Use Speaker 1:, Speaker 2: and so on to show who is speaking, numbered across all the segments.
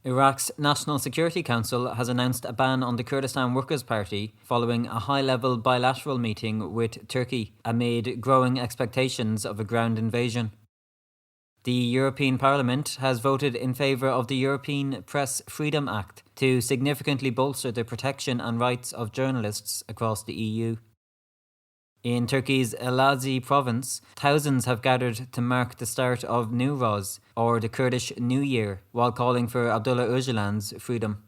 Speaker 1: Iraq's National Security Council has announced a ban on the Kurdistan Workers' Party following a high-level bilateral meeting with Turkey amid growing expectations of a ground invasion. The European Parliament has voted in favour of the European Press Freedom Act to significantly bolster the protection and rights of journalists across the EU. In Turkey's Elazığ province, thousands have gathered to mark the start of Newroz, or the Kurdish New Year, while calling for Abdullah Öcalan's freedom.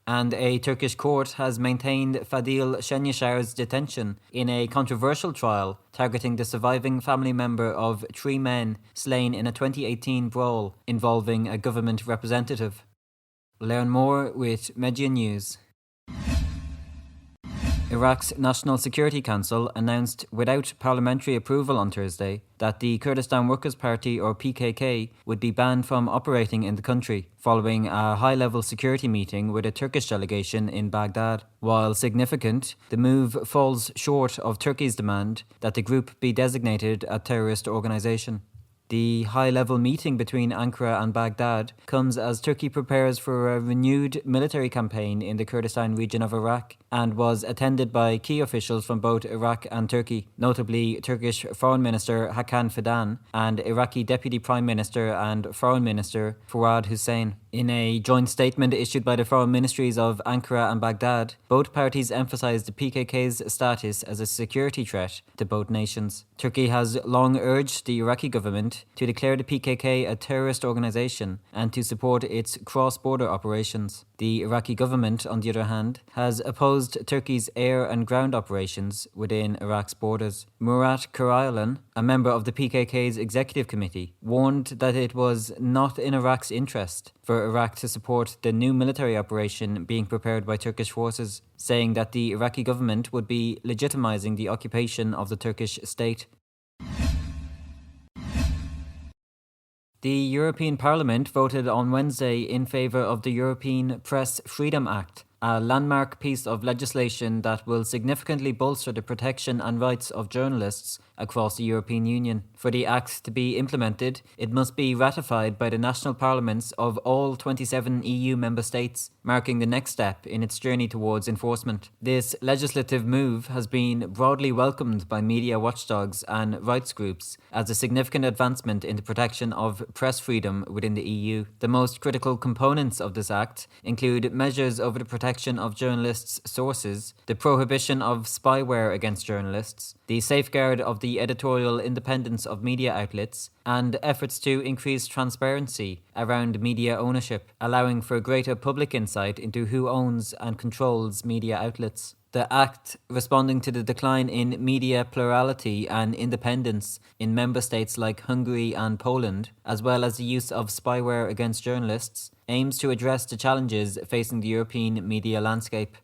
Speaker 1: And a Turkish court has maintained Fadil Şenyaşar's detention in a controversial trial targeting the surviving family member of 3 men slain in a 2018 brawl involving a government representative. Learn more with Media News. Iraq's National Security Council announced without parliamentary approval on Thursday that the Kurdistan Workers' Party, or PKK, would be banned from operating in the country following a high-level security meeting with a Turkish delegation in Baghdad. While significant, the move falls short of Turkey's demand that the group be designated a terrorist organisation. The high-level meeting between Ankara and Baghdad comes as Turkey prepares for a renewed military campaign in the Kurdistan region of Iraq and was attended by key officials from both Iraq and Turkey, notably Turkish Foreign Minister Hakan Fidan and Iraqi Deputy Prime Minister and Foreign Minister Fuad Hussein. In a joint statement issued by the foreign ministries of Ankara and Baghdad, both parties emphasised the PKK's status as a security threat to both nations. Turkey has long urged the Iraqi government to declare the PKK a terrorist organisation and to support its cross-border operations. The Iraqi government, on the other hand, has opposed Turkey's air and ground operations within Iraq's borders. Murat Karayalan, a member of the PKK's executive committee, warned that it was not in Iraq's interest for Iraq to support the new military operation being prepared by Turkish forces, saying that the Iraqi government would be legitimizing the occupation of the Turkish state. The European Parliament voted on Wednesday in favour of the European Press Freedom Act, a landmark piece of legislation that will significantly bolster the protection and rights of journalists across the European Union. For the act to be implemented, it must be ratified by the national parliaments of all 27 EU member states, marking the next step in its journey towards enforcement. This legislative move has been broadly welcomed by media watchdogs and rights groups as a significant advancement in the protection of press freedom within the EU. The most critical components of this act include measures over the protection of journalists' sources, the prohibition of spyware against journalists, the safeguard of the editorial independence of media outlets, and efforts to increase transparency around media ownership, allowing for greater public insight into who owns and controls media outlets. The Act, responding to the decline in media plurality and independence in member states like Hungary and Poland, as well as the use of spyware against journalists, aims to address the challenges facing the European media landscape.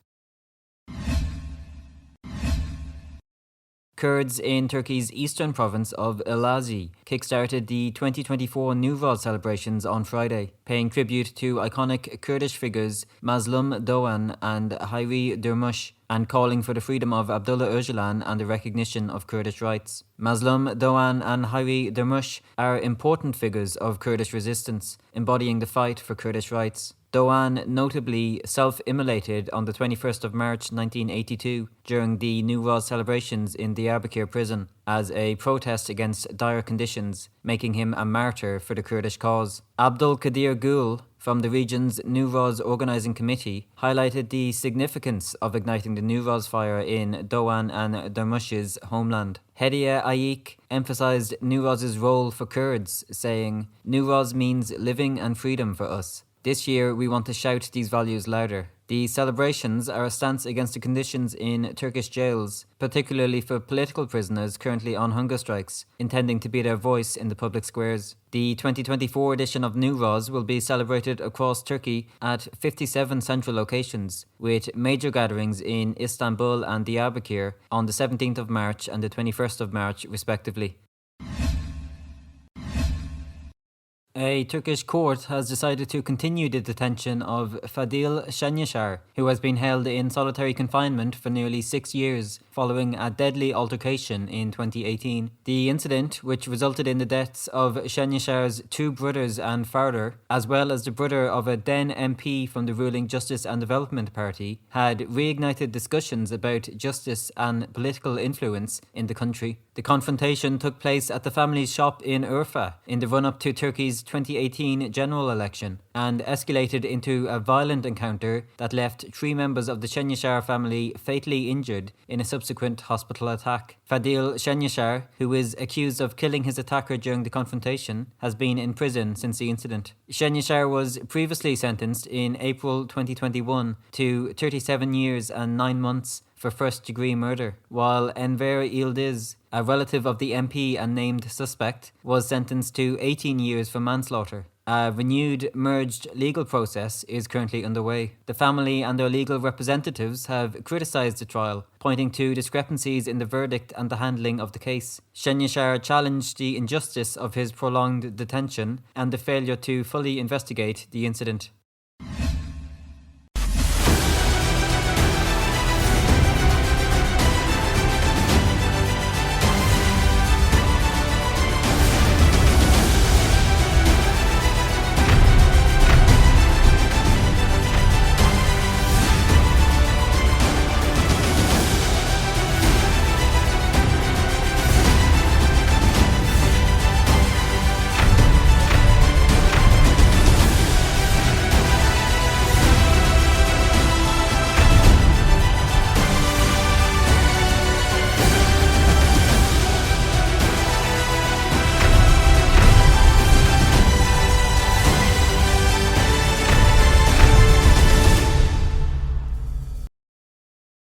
Speaker 1: Kurds in Turkey's eastern province of Elazığ kickstarted the 2024 Newroz celebrations on Friday, paying tribute to iconic Kurdish figures Mazlum Doğan and Hayri Durmuş, and calling for the freedom of Abdullah Öcalan and the recognition of Kurdish rights. Mazlum Doğan and Hayri Durmuş are important figures of Kurdish resistance, embodying the fight for Kurdish rights. Doğan notably self-immolated on the 21st of March 1982 during the Newroz celebrations in Diyarbakir prison as a protest against dire conditions, making him a martyr for the Kurdish cause. Abdul Kadir Gül, from the region's Newroz organising committee, highlighted the significance of igniting the Newroz fire in Doğan and Durmuş's homeland. Hediye Ayik emphasised Newroz's role for Kurds, saying, "Newroz means living and freedom for us. This year, we want to shout these values louder." The celebrations are a stance against the conditions in Turkish jails, particularly for political prisoners currently on hunger strikes, intending to be their voice in the public squares. The 2024 edition of Newroz will be celebrated across Turkey at 57 central locations, with major gatherings in Istanbul and Diyarbakir on the 17th of March and the 21st of March, respectively. A Turkish court has decided to continue the detention of Fadil Şenyaşar, who has been held in solitary confinement for nearly 6 years following a deadly altercation in 2018. The incident, which resulted in the deaths of Şenyaşar's 2 brothers and father, as well as the brother of a then MP from the ruling Justice and Development Party, had reignited discussions about justice and political influence in the country. The confrontation took place at the family's shop in Urfa in the run-up to Turkey's 2018 general election and escalated into a violent encounter that left 3 members of the Şenyaşar family fatally injured in a subsequent hospital attack. Fadil Şenyaşar, who is accused of killing his attacker during the confrontation, has been in prison since the incident. Şenyaşar was previously sentenced in April 2021 to 37 years and 9 months for first-degree murder, while Enver Yildiz, a relative of the MP and named suspect, was sentenced to 18 years for manslaughter. A renewed, merged legal process is currently underway. The family and their legal representatives have criticised the trial, pointing to discrepancies in the verdict and the handling of the case. Şenyaşar challenged the injustice of his prolonged detention and the failure to fully investigate the incident.